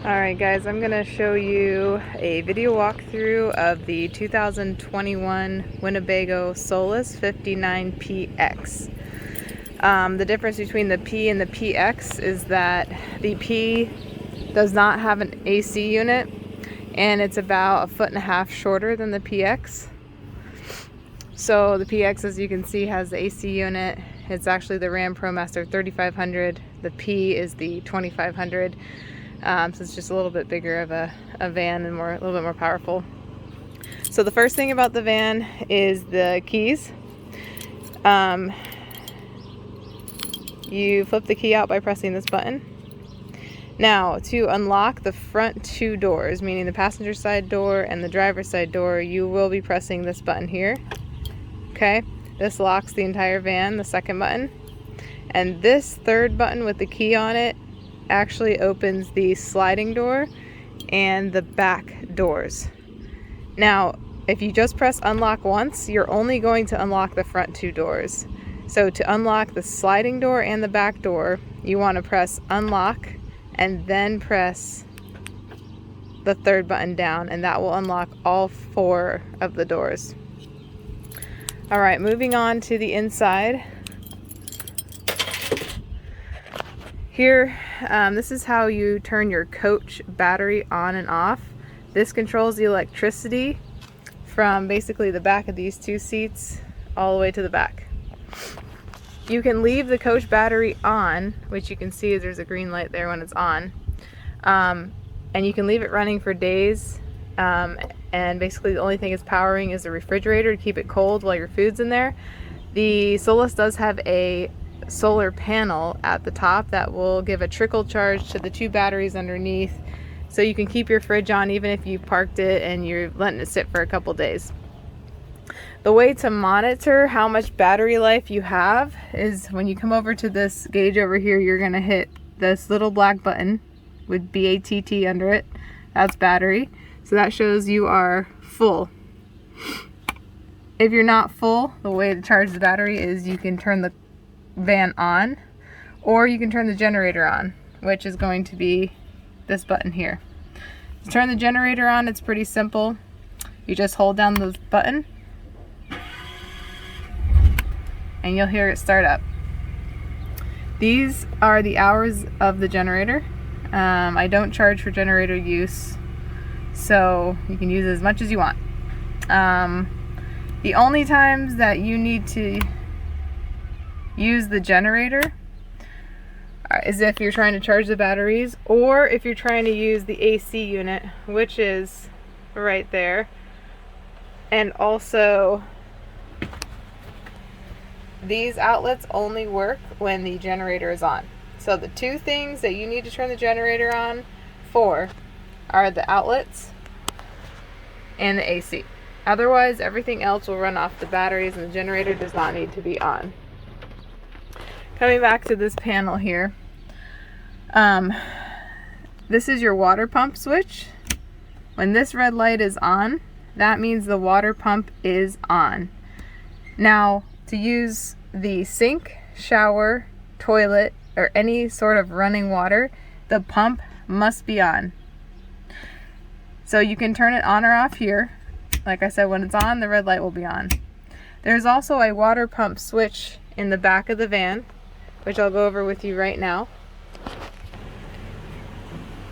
Alright guys, I'm going to show you a video walkthrough of the 2021 Winnebago Solis 59PX. The difference between the P and the PX is that the P does not have an AC unit and it's about 1.5 feet shorter than the PX. So the PX, as you can see, has the AC unit. It's actually the Ram ProMaster 3500. The P is the 2500. So it's just a little bit bigger of a van and a little bit more powerful. So the first thing about the van is the keys. You flip the key out by pressing this button. Now, to unlock the front two doors, meaning the passenger side door and the driver's side door, you will be pressing this button here. Okay, this locks the entire van, the second button. And this third button with the key on it actually opens the sliding door and the back doors. Now, if you just press unlock once, you're only going to unlock the front two doors. So to unlock the sliding door and the back door, you want to press unlock and then press the third button down, and that will unlock all 4 of the doors. Alright, moving on to the inside. Here, this is how you turn your coach battery on and off. This controls the electricity from basically the back of these 2 seats all the way to the back. You can leave the coach battery on, which you can see there's a green light there when it's on, and you can leave it running for days, and basically the only thing it's powering is the refrigerator to keep it cold while your food's in there. The Solis does have a solar panel at the top that will give a trickle charge to the 2 batteries underneath, so you can keep your fridge on even if you parked it and you're letting it sit for a couple days. The way to monitor how much battery life you have is when you come over to this gauge over here, you're going to hit this little black button with BATT under it. That's battery. So that shows you are full. If you're not full, the way to charge the battery is you can turn the van on, or you can turn the generator on, which is going to be this button here. To turn the generator on, it's pretty simple. You just hold down the button and you'll hear it start up. These are the hours of the generator. I don't charge for generator use, so you can use it as much as you want. The only times that you need to use the generator is if you're trying to charge the batteries, or if you're trying to use the AC unit, which is right there. And also, these outlets only work when the generator is on. So the 2 things that you need to turn the generator on for are the outlets and the AC. Otherwise, everything else will run off the batteries and the generator does not need to be on. Coming back to this panel here, this is your water pump switch. When this red light is on, that means the water pump is on. Now, to use the sink, shower, toilet, or any sort of running water, the pump must be on. So you can turn it on or off here. Like I said, when it's on, the red light will be on. There's also a water pump switch in the back of the van, which I'll go over with you right now.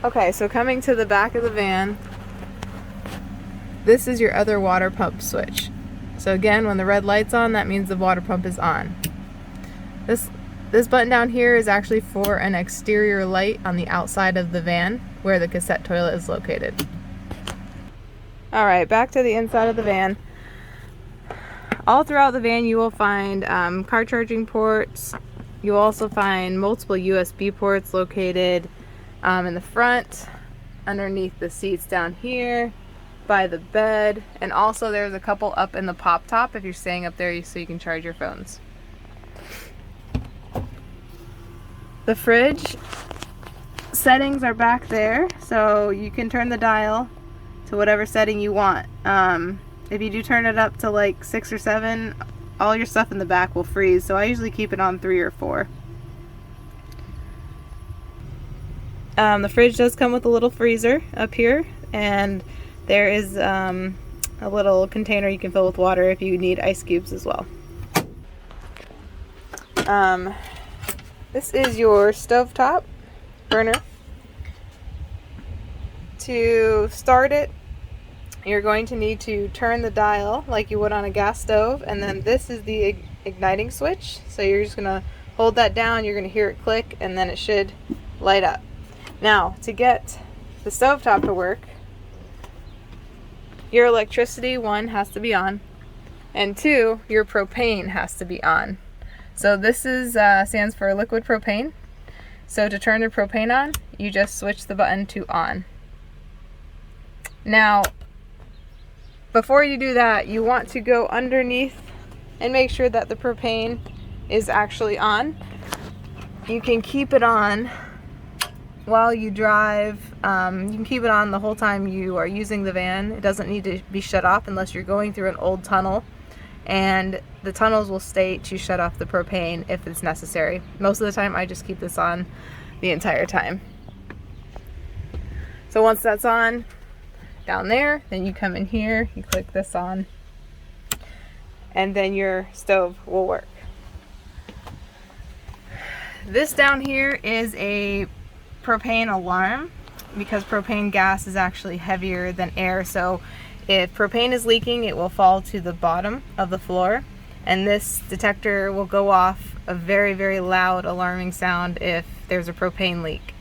Okay, so coming to the back of the van, this is your other water pump switch. So again, when the red light's on, that means the water pump is on. This button down here is actually for an exterior light on the outside of the van where the cassette toilet is located. Alright, back to the inside of the van. All throughout the van you will find car charging ports. You'll also find multiple USB ports located in the front, underneath the seats down here, by the bed, and also there's a couple up in the pop top if you're staying up there so you can charge your phones. The fridge settings are back there, so you can turn the dial to whatever setting you want. If you do turn it up to like 6 or 7, all your stuff in the back will freeze, so I usually keep it on 3 or 4. The fridge does come with a little freezer up here, and there is a little container you can fill with water if you need ice cubes as well. This is your stovetop burner. To start it, you're going to need to turn the dial like you would on a gas stove, and then this is the igniting switch. So you're just gonna hold that down, you're gonna hear it click, and then it should light up. Now, to get the stovetop to work, your electricity, 1, has to be on, and 2, your propane has to be on. So this is stands for liquid propane. So to turn the propane on, you just switch the button to on. Now, before you do that, you want to go underneath and make sure that the propane is actually on. You can keep it on while you drive. You can keep it on the whole time you are using the van. It doesn't need to be shut off unless you're going through an old tunnel, and the tunnels will state to shut off the propane if it's necessary. Most of the time I just keep this on the entire time. So once that's on down there, then you come in here, you click this on, and then your stove will work. This down here is a propane alarm, because propane gas is actually heavier than air, so if propane is leaking, it will fall to the bottom of the floor, and this detector will go off a very, very loud alarming sound if there's a propane leak.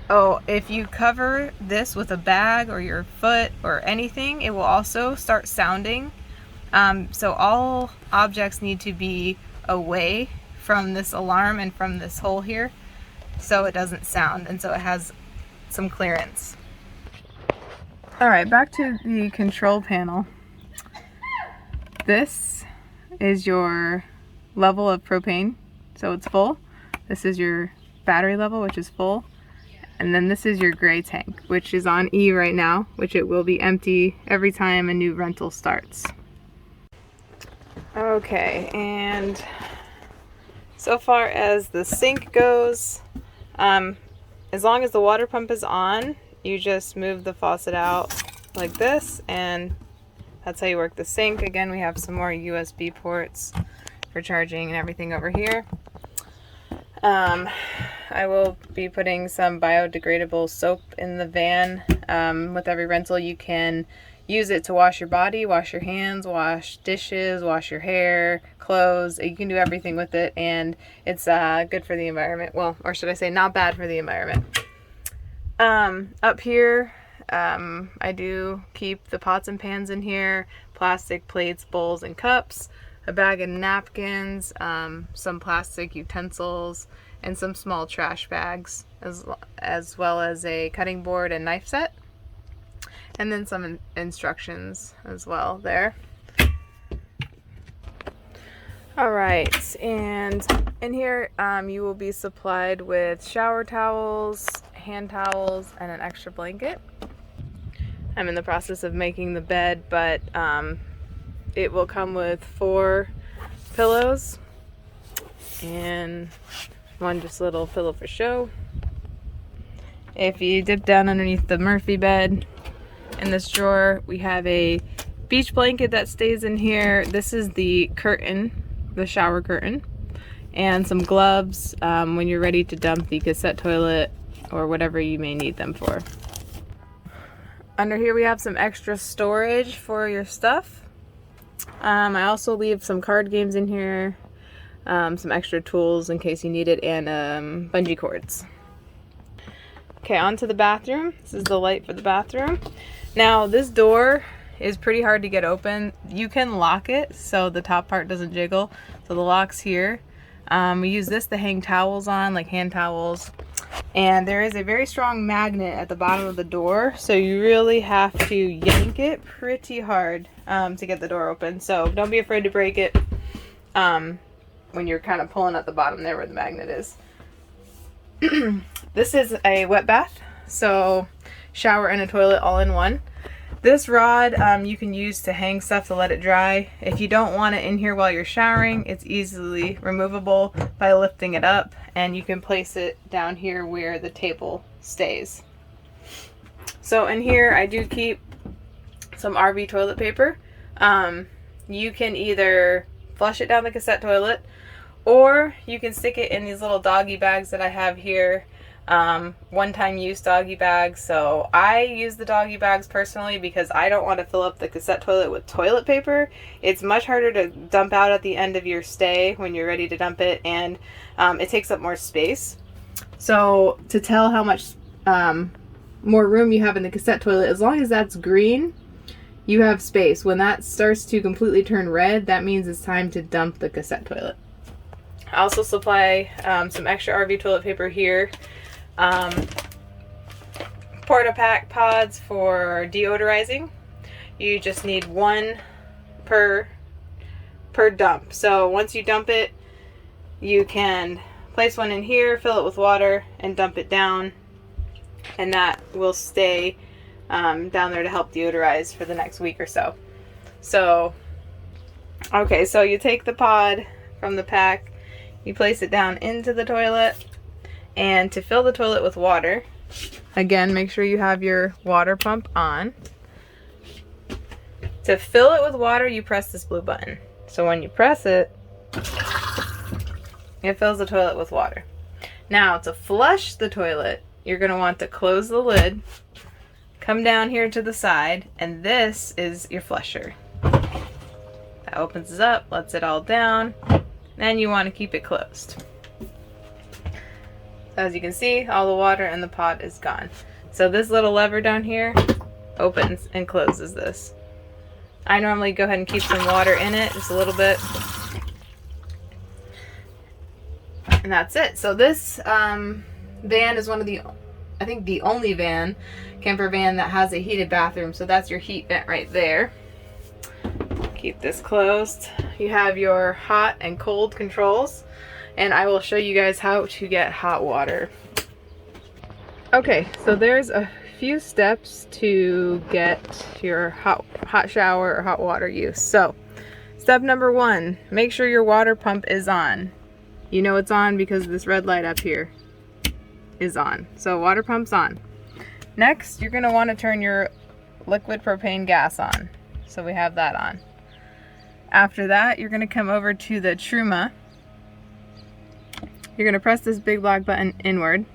Oh, if you cover this with a bag or your foot or anything, it will also start sounding. So all objects need to be away from this alarm and from this hole here, so it doesn't sound, and so it has some clearance. Alright, back to the control panel. This is your level of propane, so it's full. This is your battery level, which is full. And then this is your gray tank, which is on E right now, which it will be empty every time a new rental starts. Okay, and so far as the sink goes, as long as the water pump is on, you just move the faucet out like this, and that's how you work the sink. Again, we have some more USB ports for charging and everything over here. I will be putting some biodegradable soap in the van. With every rental, you can use it to wash your body, wash your hands, wash dishes, wash your hair, clothes. You can do everything with it, and it's good for the environment. Well, or should I say not bad for the environment. Up here, I do keep the pots and pans in here, plastic plates, bowls, and cups, a bag of napkins, some plastic utensils, and some small trash bags, as well as a cutting board and knife set, and then some instructions as well there. Alright, and in here you will be supplied with shower towels, hand towels, and an extra blanket. I'm in the process of making the bed, but it will come with 4 pillows and one just little pillow for show. If you dip down underneath the Murphy bed in this drawer, we have a beach blanket that stays in here. This is the curtain, the shower curtain, and some gloves when you're ready to dump the cassette toilet or whatever you may need them for. Under here we have some extra storage for your stuff. I also leave some card games in here, some extra tools in case you need it, and bungee cords. Okay, on to the bathroom. This is the light for the bathroom. Now, this door is pretty hard to get open. You can lock it so the top part doesn't jiggle. So the lock's here. We use this to hang towels on, like hand towels. And there is a very strong magnet at the bottom of the door, so you really have to yank it pretty hard to get the door open. So don't be afraid to break it when you're kind of pulling at the bottom there where the magnet is. This is a wet bath, so shower and a toilet all in one. This rod you can use to hang stuff to let it dry. If you don't want it in here while you're showering, it's easily removable by lifting it up, and you can place it down here where the table stays. So in here I do keep some RV toilet paper. You can either flush it down the cassette toilet, or you can stick it in these little doggy bags that I have here. One-time use doggy bags. So I use the doggy bags personally because I don't want to fill up the cassette toilet with toilet paper. It's much harder to dump out at the end of your stay when you're ready to dump it, and it takes up more space. So to tell how much more room you have in the cassette toilet, as long as that's green, you have space. When that starts to completely turn red, that means it's time to dump the cassette toilet. I also supply some extra RV toilet paper here. Porta-Pack pods for deodorizing. You just need one per dump. So once you dump it, you can place one in here, fill it with water, and dump it down, and that will stay down there to help deodorize for the next week or so. So okay, so you take the pod from the pack, you place it down into the toilet, and to fill the toilet with water, again, make sure you have your water pump on. To fill it with water, you press this blue button. So when you press it, it fills the toilet with water. Now to flush the toilet, you're going to want to close the lid, come down here to the side, and this is your flusher. That opens it up, lets it all down, and you want to keep it closed. As you can see, all the water in the pot is gone. So this little lever down here opens and closes this. I normally go ahead and keep some water in it, just a little bit. And that's it. So this van is one of the, I think the only camper van that has a heated bathroom. So that's your heat vent right there. Keep this closed. You have your hot and cold controls, and I will show you guys how to get hot water. Okay, so there's a few steps to get your hot shower or hot water use. So step number 1, make sure your water pump is on. You know it's on because this red light up here is on. So water pump's on. Next, you're going to want to turn your liquid propane gas on. So we have that on. After that, you're going to come over to the Truma. You're going to press this big black button inward.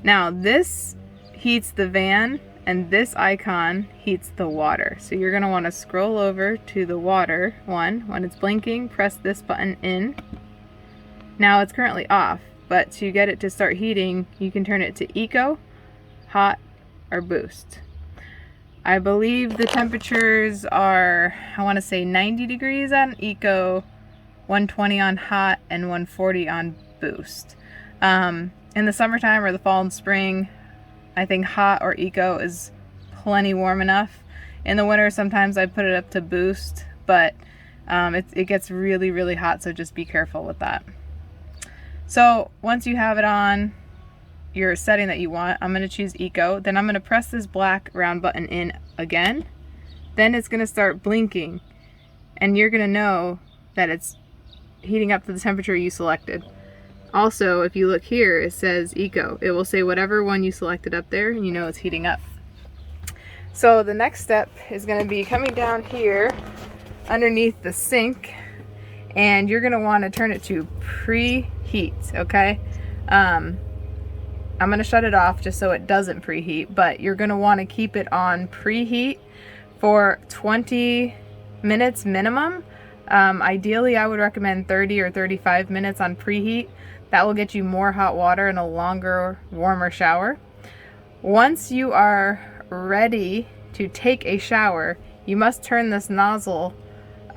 Now this heats the van, and this icon heats the water. So you're going to want to scroll over to the water one. When it's blinking, press this button in. Now it's currently off, but to get it to start heating, you can turn it to Eco, Hot, or Boost. I believe the temperatures are, I want to say 90 degrees on Eco, 120 on Hot, and 140 on Boost. In the summertime or the fall and spring, I think Hot or Eco is plenty warm enough. In the winter, sometimes I put it up to Boost, but it gets really, really hot, so just be careful with that. So once you have it on your setting that you want, I'm going to choose Eco. Then I'm going to press this black round button in again. Then it's going to start blinking, and you're going to know that it's heating up to the temperature you selected. Also, if you look here, it says Eco. It will say whatever one you selected up there, and you know it's heating up. So the next step is going to be coming down here underneath the sink, and you're going to want to turn it to preheat, okay? I'm going to shut it off just so it doesn't preheat, but you're going to want to keep it on preheat for 20 minutes minimum. Ideally, I would recommend 30 or 35 minutes on preheat. That will get you more hot water and a longer, warmer shower. Once you are ready to take a shower, you must turn this nozzle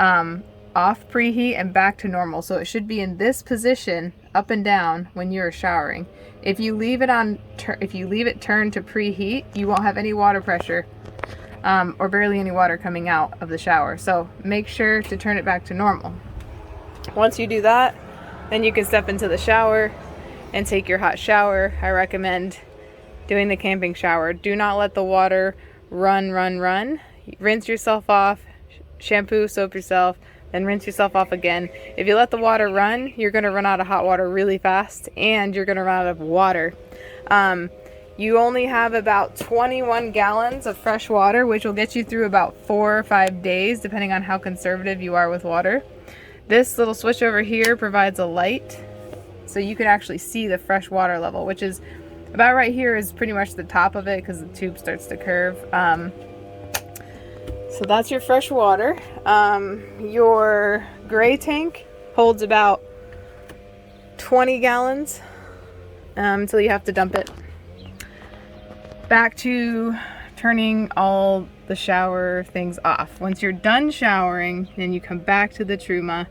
off preheat and back to normal. So it should be in this position, up and down, when you're showering. If you leave it turned to preheat, you won't have any water pressure or barely any water coming out of the shower. So make sure to turn it back to normal. Once you do that, then you can step into the shower and take your hot shower. I recommend doing the camping shower. Do not let the water run. rinse yourself off, shampoo, soap yourself, then rinse yourself off again. If you let the water run, you're going to run out of hot water really fast, and you're going to run out of water. You only have about 21 gallons of fresh water, which will get you through about 4 or 5 days, depending on how conservative you are with water. This little switch over here provides a light, so you can actually see the fresh water level, which is about right here is pretty much the top of it because the tube starts to curve. So that's your fresh water. Your gray tank holds about 20 gallons until you have to dump it. Back to turning all the shower things off. Once you're done showering, then you come back to the Truma,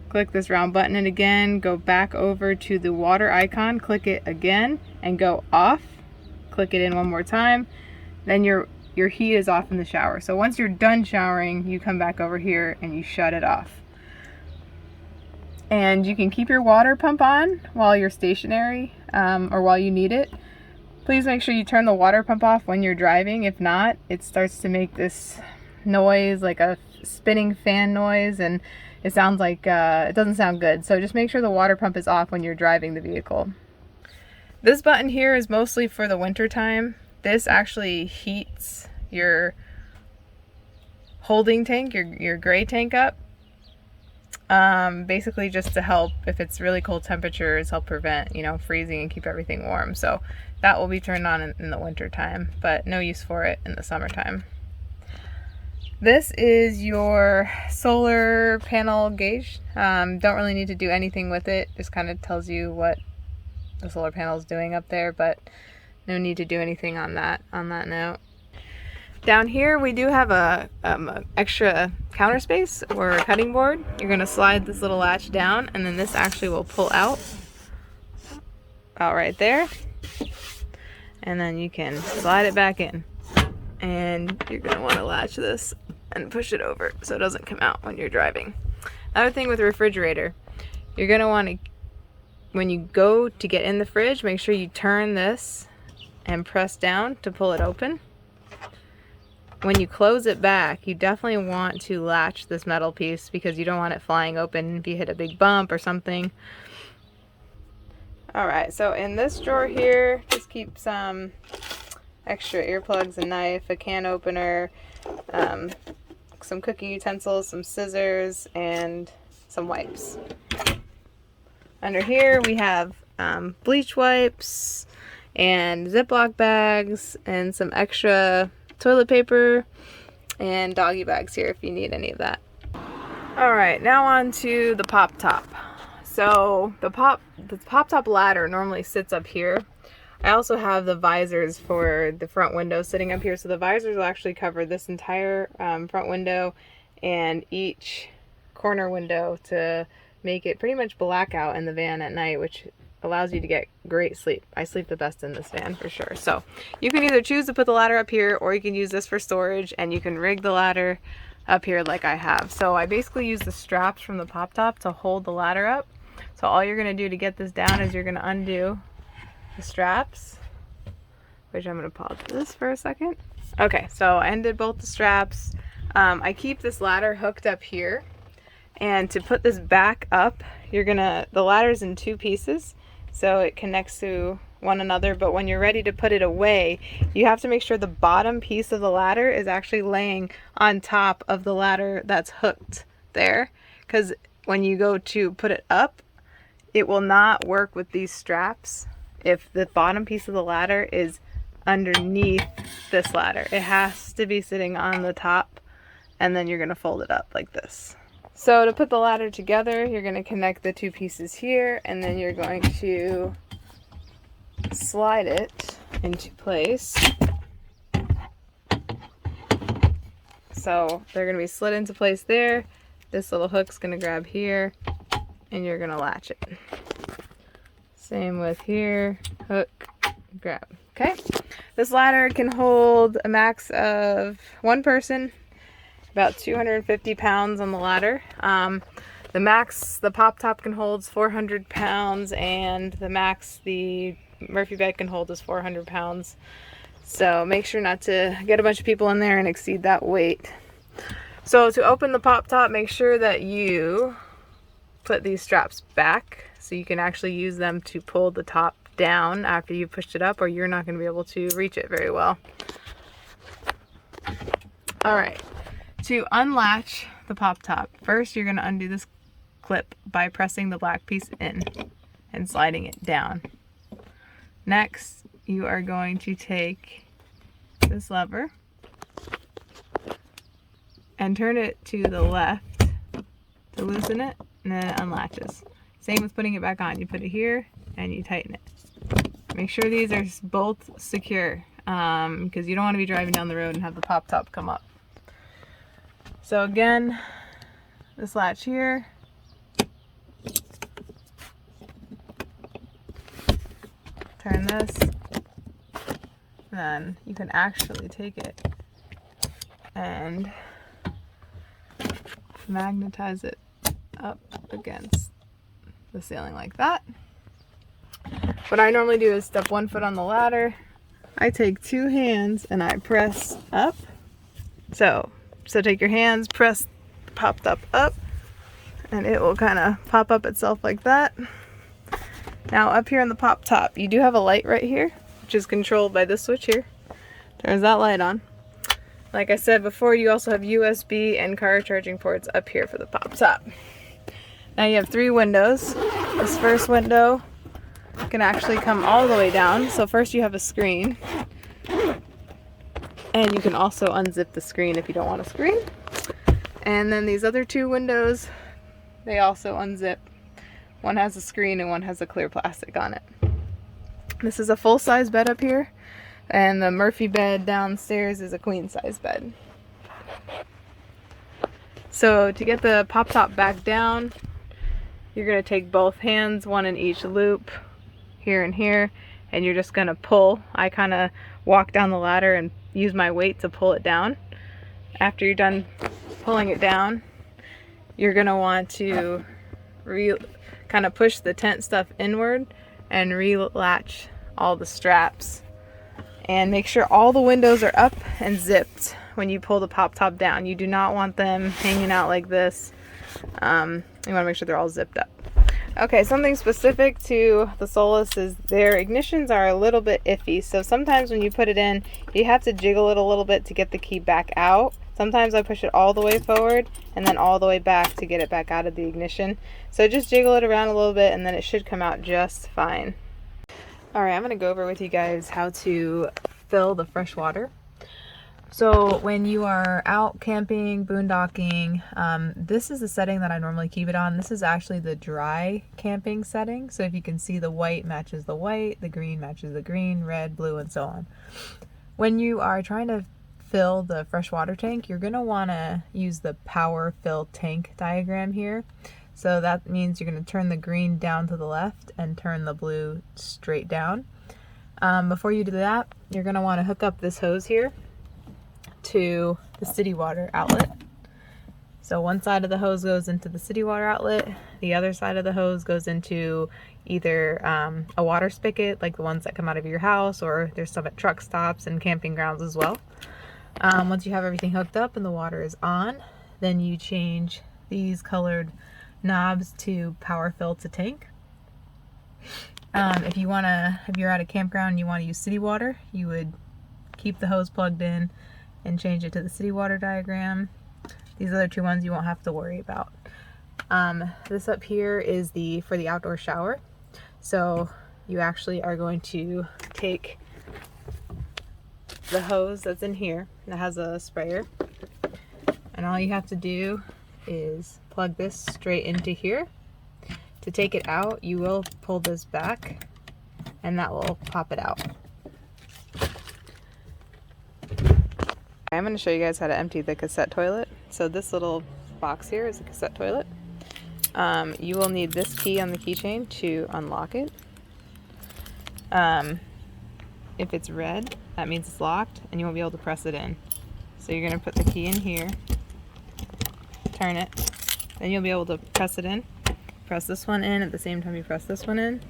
click this round button, and again go back over to the water icon, click it again and go off, click it in one more time, then your heat is off in the shower. So once you're done showering, you come back over here and you shut it off. And you can keep your water pump on while you're stationary, or while you need it. Please make sure you turn the water pump off when you're driving. If not, it starts to make this noise, like a spinning fan noise, and it sounds like it doesn't sound good. So just make sure the water pump is off when you're driving the vehicle. This button here is mostly for the winter time. This actually heats your holding tank, your gray tank up. Basically just to help, if it's really cold temperatures, help prevent, freezing and keep everything warm. So that will be turned on in the winter time, but no use for it in the summertime. This is your solar panel gauge. Don't really need to do anything with it. Just kind of tells you what the solar panel is doing up there, but no need to do anything on that note. Down here we do have a extra counter space or a cutting board. You're going to slide this little latch down, and then this actually will pull out right there, and then you can slide it back in, and you're going to want to latch this and push it over so it doesn't come out when you're driving. Another thing with the refrigerator, you're going to want to, when you go to get in the fridge, make sure you turn this and press down to pull it open. When you close it back, you definitely want to latch this metal piece because you don't want it flying open if you hit a big bump or something. Alright, so in this drawer here, just keep some extra earplugs, a knife, a can opener, some cooking utensils, some scissors, and some wipes. Under here we have bleach wipes and Ziploc bags and some extra toilet paper and doggy bags here if you need any of that. Alright, now on to the pop top. So the pop top ladder normally sits up here. I also have the visors for the front window sitting up here, so the visors will actually cover this entire front window and each corner window to make it pretty much blackout in the van at night, which allows you to get great sleep. I sleep the best in this van for sure. So you can either choose to put the ladder up here, or you can use this for storage, and you can rig the ladder up here like I have. So I basically use the straps from the pop top to hold the ladder up. So all you're going to do to get this down is you're going to undo the straps, which I'm going to pause this for a second. Okay, so I undid both the straps. I keep this ladder hooked up here, and to put this back up, the ladder's in two pieces, so it connects to one another, but when you're ready to put it away, you have to make sure the bottom piece of the ladder is actually laying on top of the ladder that's hooked there, because when you go to put it up, it will not work with these straps if the bottom piece of the ladder is underneath this ladder. It has to be sitting on the top, and then you're going to fold it up like this. So to put the ladder together, you're going to connect the two pieces here, and then you're going to slide it into place. So they're going to be slid into place there. This little hook's going to grab here, and you're going to latch it. Same with here, hook, grab. Okay, this ladder can hold a max of one person, about 250 pounds on the ladder. The max the pop top can hold is 400 pounds, and the max the Murphy bed can hold is 400 pounds. So make sure not to get a bunch of people in there and exceed that weight. So to open the pop top, make sure that you put these straps back so you can actually use them to pull the top down after you pushed it up, or you're not going to be able to reach it very well. Alright, to unlatch the pop top, first you're going to undo this clip by pressing the black piece in and sliding it down. Next, you are going to take this lever and turn it to the left to loosen it, and then it unlatches. Same with putting it back on. You put it here and you tighten it. Make sure these are both secure because you don't want to be driving down the road and have the pop top come up. So again, this latch here, turn this, then you can actually take it and magnetize it up against the ceiling like that. What I normally do is step 1 foot on the ladder. I take 2 hands and I press up. So take your hands, press the pop top up, and it will kind of pop up itself like that. Now up here on the pop top, you do have a light right here, which is controlled by this switch here. Turns that light on. Like I said before, you also have USB and car charging ports up here for the pop top. Now you have 3 windows. This first window can actually come all the way down. So first you have a screen. And you can also unzip the screen if you don't want a screen. And then these other 2 windows, they also unzip. One has a screen and one has a clear plastic on it. This is a full-size bed up here. And the Murphy bed downstairs is a queen-size bed. So to get the pop top back down, you're going to take both hands, one in each loop, here and here, and you're just going to pull. I kind of walk down the ladder and use my weight to pull it down. After you're done pulling it down, you're going to want to kind of push the tent stuff inward and relatch all the straps. And make sure all the windows are up and zipped when you pull the pop top down. You do not want them hanging out like this. You want to make sure they're all zipped up. Okay, something specific to the Solis is their ignitions are a little bit iffy. So sometimes when you put it in, you have to jiggle it a little bit to get the key back out. Sometimes I push it all the way forward and then all the way back to get it back out of the ignition. So just jiggle it around a little bit and then it should come out just fine. Alright, I'm going to go over with you guys how to fill the fresh water. So when you are out camping, boondocking, this is the setting that I normally keep it on. This is actually the dry camping setting. So if you can see, the white matches the white, the green matches the green, red, blue, and so on. When you are trying to fill the fresh water tank, you're going to want to use the power fill tank diagram here. So that means you're going to turn the green down to the left and turn the blue straight down. Before you do that, you're going to want to hook up this hose here to the city water outlet. So one side of the hose goes into the city water outlet, the other side of the hose goes into either a water spigot like the ones that come out of your house, or there's some at truck stops and camping grounds as well. Once you have everything hooked up and the water is on, then you change these colored knobs to power fill to tank. If you're at a campground and you want to use city water, you would keep the hose plugged in and change it to the city water diagram. These other 2 ones you won't have to worry about. This up here is for the outdoor shower. So you actually are going to take the hose that's in here that has a sprayer, and all you have to do is plug this straight into here. To take it out, you will pull this back and that will pop it out. I'm going to show you guys how to empty the cassette toilet. So this little box here is a cassette toilet. You will need this key on the keychain to unlock it. If it's red, that means it's locked and you won't be able to press it in. So you're going to put the key in here, turn it, then you'll be able to press it in. Press this one in at the same time you press this one in,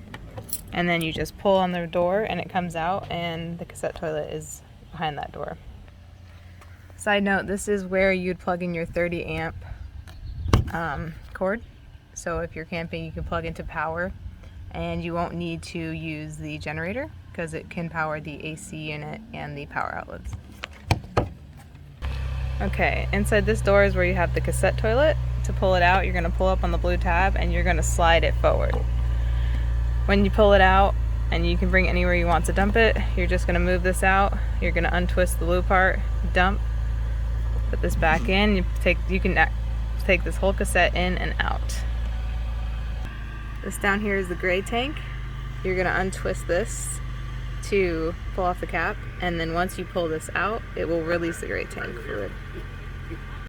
and then you just pull on the door and it comes out and the cassette toilet is behind that door. Side note, this is where you'd plug in your 30 amp cord. So if you're camping, you can plug into power and you won't need to use the generator because it can power the AC unit and the power outlets. Okay, inside this door is where you have the cassette toilet. To pull it out, you're going to pull up on the blue tab and you're going to slide it forward. When you pull it out, and you can bring it anywhere you want to dump it, you're just going to move this out. You're going to untwist the blue part, dump, put this back in. You can take this whole cassette in and out. This down here is the gray tank. You're going to untwist this to pull off the cap, and then once you pull this out, it will release the gray tank fluid.